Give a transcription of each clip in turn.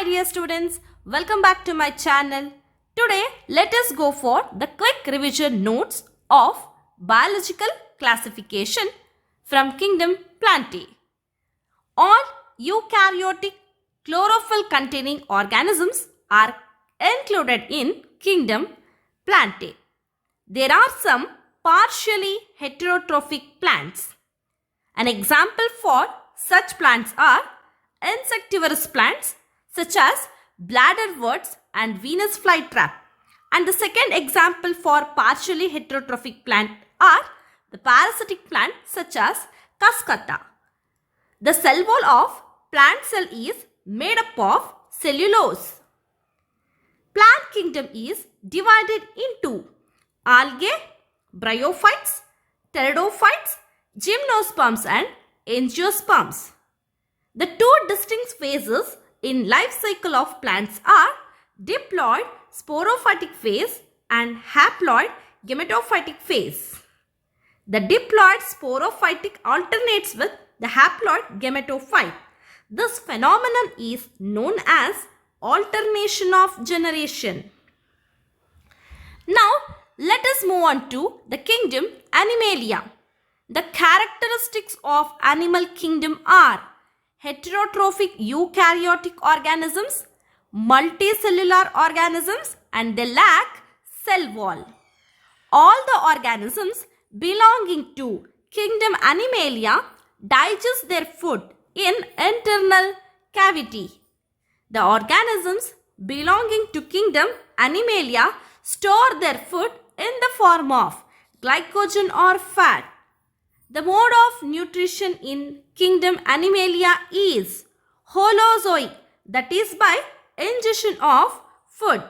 my dear students, welcome back to my channel. Today let us go for the quick revision notes of biological classification from Kingdom Plantae. All eukaryotic chlorophyll containing organisms are included in Kingdom Plantae. There are some partially heterotrophic plants. An example for such plants are insectivorous plants such as bladderworts and Venus flytrap. And the second example for partially heterotrophic plant are the parasitic plants such as Cuscuta. The cell wall of plant cell is made up of cellulose. Plant kingdom is divided into algae, bryophytes, pteridophytes, gymnosperms and angiosperms. The two distinct phases in life cycle of plants are diploid sporophytic phase and haploid gametophytic phase. The diploid sporophytic alternates with the haploid gametophyte. This phenomenon is known as alternation of generation. Now, let us move on to the kingdom Animalia. The characteristics of animal kingdom are heterotrophic eukaryotic organisms, multicellular organisms, and they lack cell wall. All the organisms belonging to kingdom Animalia digest their food in internal cavity. The organisms belonging to kingdom Animalia store their food in the form of glycogen or fat. The mode of nutrition in kingdom Animalia is holozoic, that is by ingestion of food.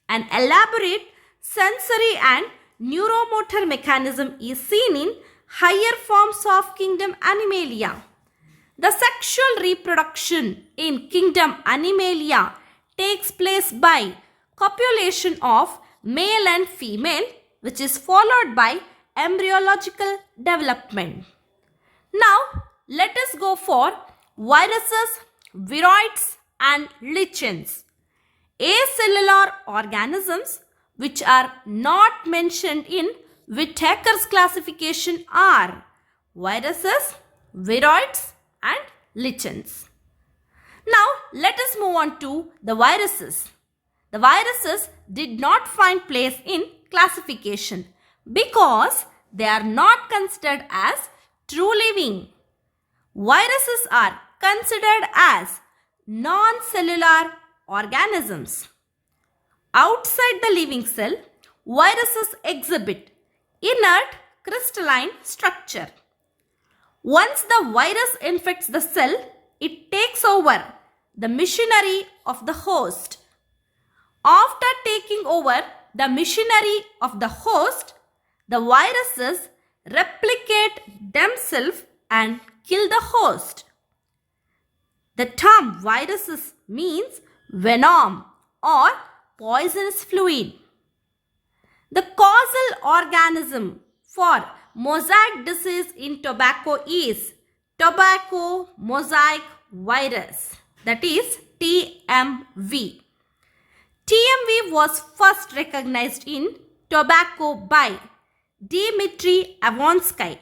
An elaborate sensory and neuromotor mechanism is seen in higher forms of kingdom Animalia. The sexual reproduction in kingdom Animalia takes place by copulation of male and female, which is followed by embryological development. Now, let us go for viruses, viroids and lichens. Acellular organisms which are not mentioned in Whittaker's classification are viruses, viroids and lichens. Now, let us move on to the viruses. The viruses did not find place in classification because they are not considered as true living. Viruses are considered as non-cellular organisms. Outside the living cell, viruses exhibit inert crystalline structure. Once the virus infects the cell, it takes over the machinery of the host. After taking over the machinery of the host, the viruses replicate themselves and kill the host. The term viruses means venom or poisonous fluid. The causal organism for mosaic disease in tobacco is tobacco mosaic virus, that is TMV. TMV was first recognized in tobacco by Dmitry Avonsky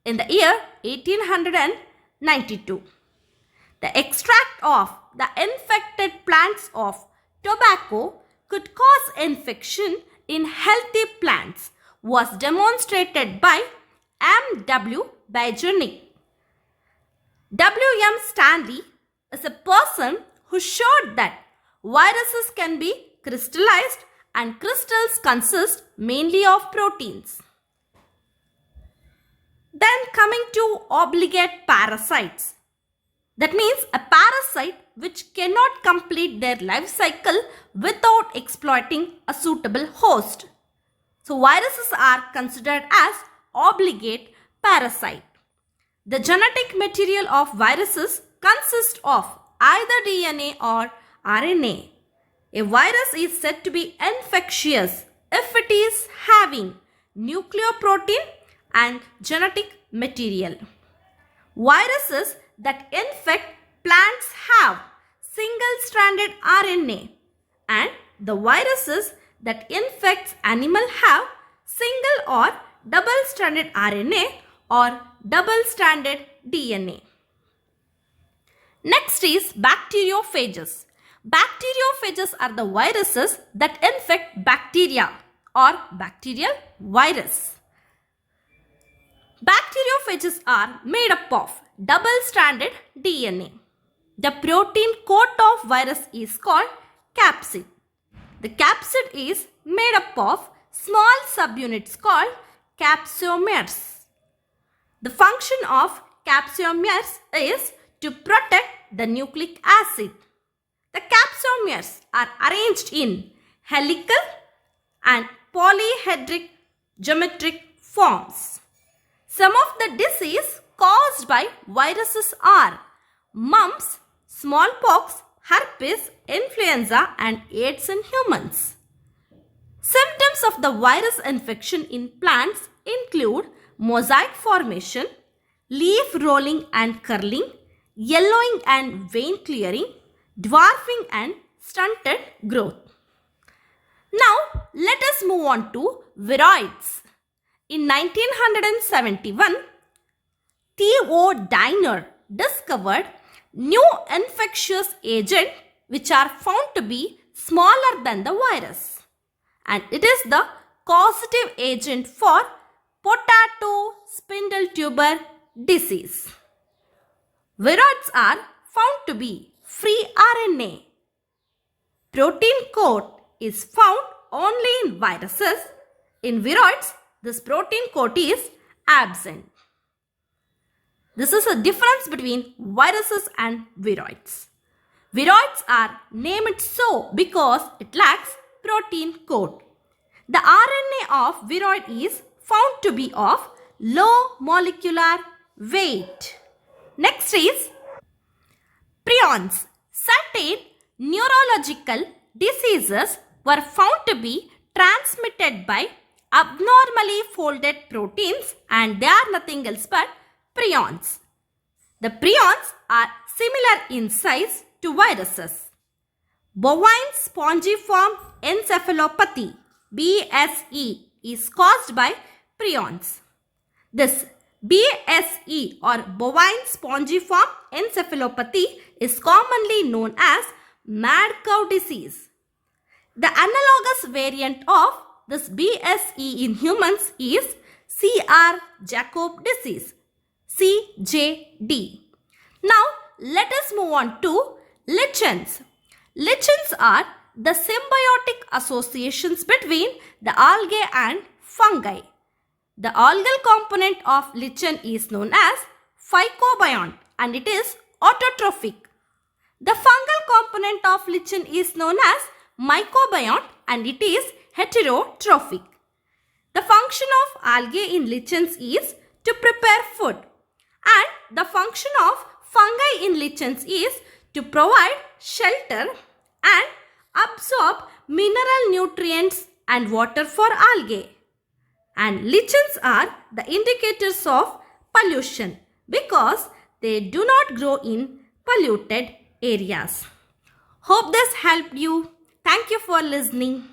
in the year 1892. The extract of the infected plants of tobacco could cause infection in healthy plants was demonstrated by M.W. Bajornik. W.M. Stanley is a person who showed that viruses can be crystallized and crystals consist mainly of proteins. Then coming to obligate parasites. That means a parasite which cannot complete their life cycle without exploiting a suitable host. So viruses are considered as obligate parasite. The genetic material of viruses consists of either DNA or RNA. A virus is said to be infectious if it is having nucleoprotein and genetic material. Viruses that infect plants have single single-stranded RNA, and the viruses that infects animal have single or double-stranded RNA or double-stranded DNA. Next is bacteriophages. Bacteriophages are the viruses that infect bacteria or bacterial virus. Bacteriophages are made up of double-stranded DNA. The protein coat of virus is called capsid. The capsid is made up of small subunits called capsomeres. The function of capsomeres is to protect the nucleic acid. The capsomeres are arranged in helical and polyhedric geometric forms. Some of the diseases caused by viruses are mumps, smallpox, herpes, influenza, and AIDS in humans. Symptoms of the virus infection in plants include mosaic formation, leaf rolling and curling, yellowing and vein clearing, dwarfing and stunted growth. Now, let us move on to viroids. In 1971, Theo Diner discovered new infectious agent which are found to be smaller than the virus, and it is the causative agent for potato spindle tuber disease. Viroids are found to be free RNA. Protein coat is found only in viruses. In viroids, this protein coat is absent. This is a difference between viruses and viroids. Viroids are named so because it lacks protein coat. The RNA of viroid is found to be of low molecular weight. Next is prions. Certain neurological diseases were found to be transmitted by abnormally folded proteins, and they are nothing else but prions. The prions are similar in size to viruses. Bovine spongiform encephalopathy (BSE) is caused by prions. This BSE or bovine spongiform encephalopathy is commonly known as mad cow disease. The analogous variant of this BSE in humans is CR Jakob disease, CJD. Now let us move on to lichens. Lichens are the symbiotic associations between the algae and fungi. The algal component of lichen is known as phycobiont and it is autotrophic. The fungal component of lichen is known as mycobiont and it is heterotrophic. The function of algae in lichens is to prepare food, and the function of fungi in lichens is to provide shelter and absorb mineral nutrients and water for algae. And lichens are the indicators of pollution because they do not grow in polluted areas. Hope this helped you. Thank you for listening.